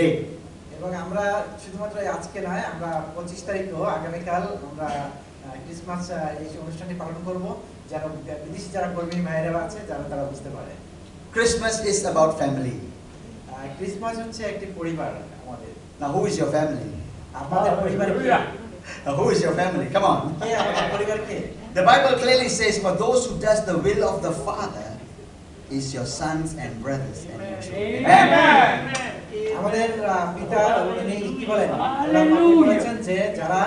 Day. এবং আমরা শুধুমাত্র আজকে নয়, আমরা 25 তারিখও আগামীকাল আমরা ক্রিসমাস এই অনুষ্ঠানটি পালন করব, যেন বিদেশি যারা কর্মী ভাইরা আছে যারা তারা বুঝতে পারে। Christmas is about family. Christmas হচ্ছে একটি পরিবার আমাদের। Now, who is your family? আমাদের পরিবার কে? Now, who is your family? Come on. কে আমাদের পরিবার কে? The Bible clearly says, for those who does the will of the Father is your sons and brothers and your children. Amen. আমাদের পিতা উনি কি বলেন? আল্লাহ বলেছেন যে যারা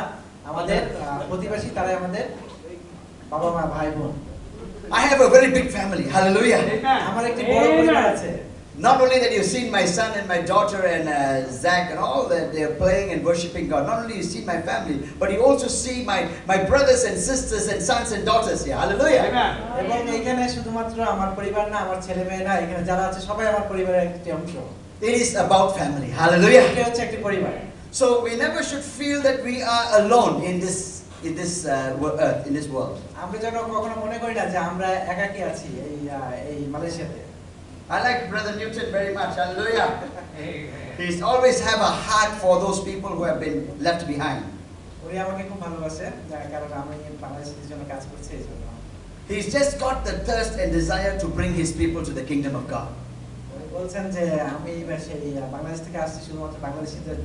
আমাদের প্রতিবেশী তারাই আমাদের বাবা মা ভাই বোন। I have a very big family. Hallelujah. আমার একটি বড় পরিবার আছে। Not only that you've seen my son and my daughter and Zach and all that they're playing and worshiping God. Not only you see my family, but you also see my brothers and sisters and sons and daughters here. Hallelujah. এবং এখানে শুধুমাত্র আমার পরিবার না, আমার ছেলে মেয়ে না, এখানে যারা আছে সবাই আমার পরিবারের একটি অংশ। It is about family. Hallelujah. এটা হচ্ছে একটি পরিবার। So we never should feel that we are alone in this earth, in this world. আমরা যেন কখনো মনে করি না যে আমরা একাকী আছি এই মালয়েশিয়াতে। I like Brother Newton very much. Hallelujah. He's always have a heart for those people who have been left behind. উনি আমাকে খুব ভালোবাসে, কারণ আমি বাংলাদেশের জন্য কাজ করছি এই জন্য। He's just got the thirst and desire to bring his people to the kingdom of God. উনি বলছেন যে আমি সেই বাংলাদেশ থেকে আসছি শুধুমাত্র বাংলাদেশিদের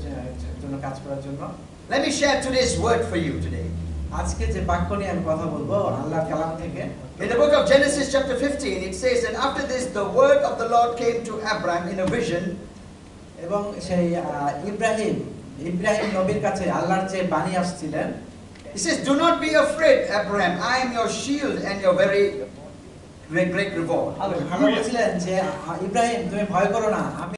জন্য কাজ করার জন্য। Let me share today's word for you today. আজকে যে বাক্য নিয়ে আমি কথা বলবো আল্লাহর কালাম থেকে। In the book of Genesis chapter 15 it says, and after this the word of the Lord came to Abraham in a vision. এবং সেই ইব্রাহিম নবীর কাছে আল্লাহর যে বাণী আসছিলেন। He says, do not be afraid, Abraham. I am your shield and your very great reward. আল্লাহ বলেছিলেন যে ইব্রাহিম তুমি ভয় করো না, আমি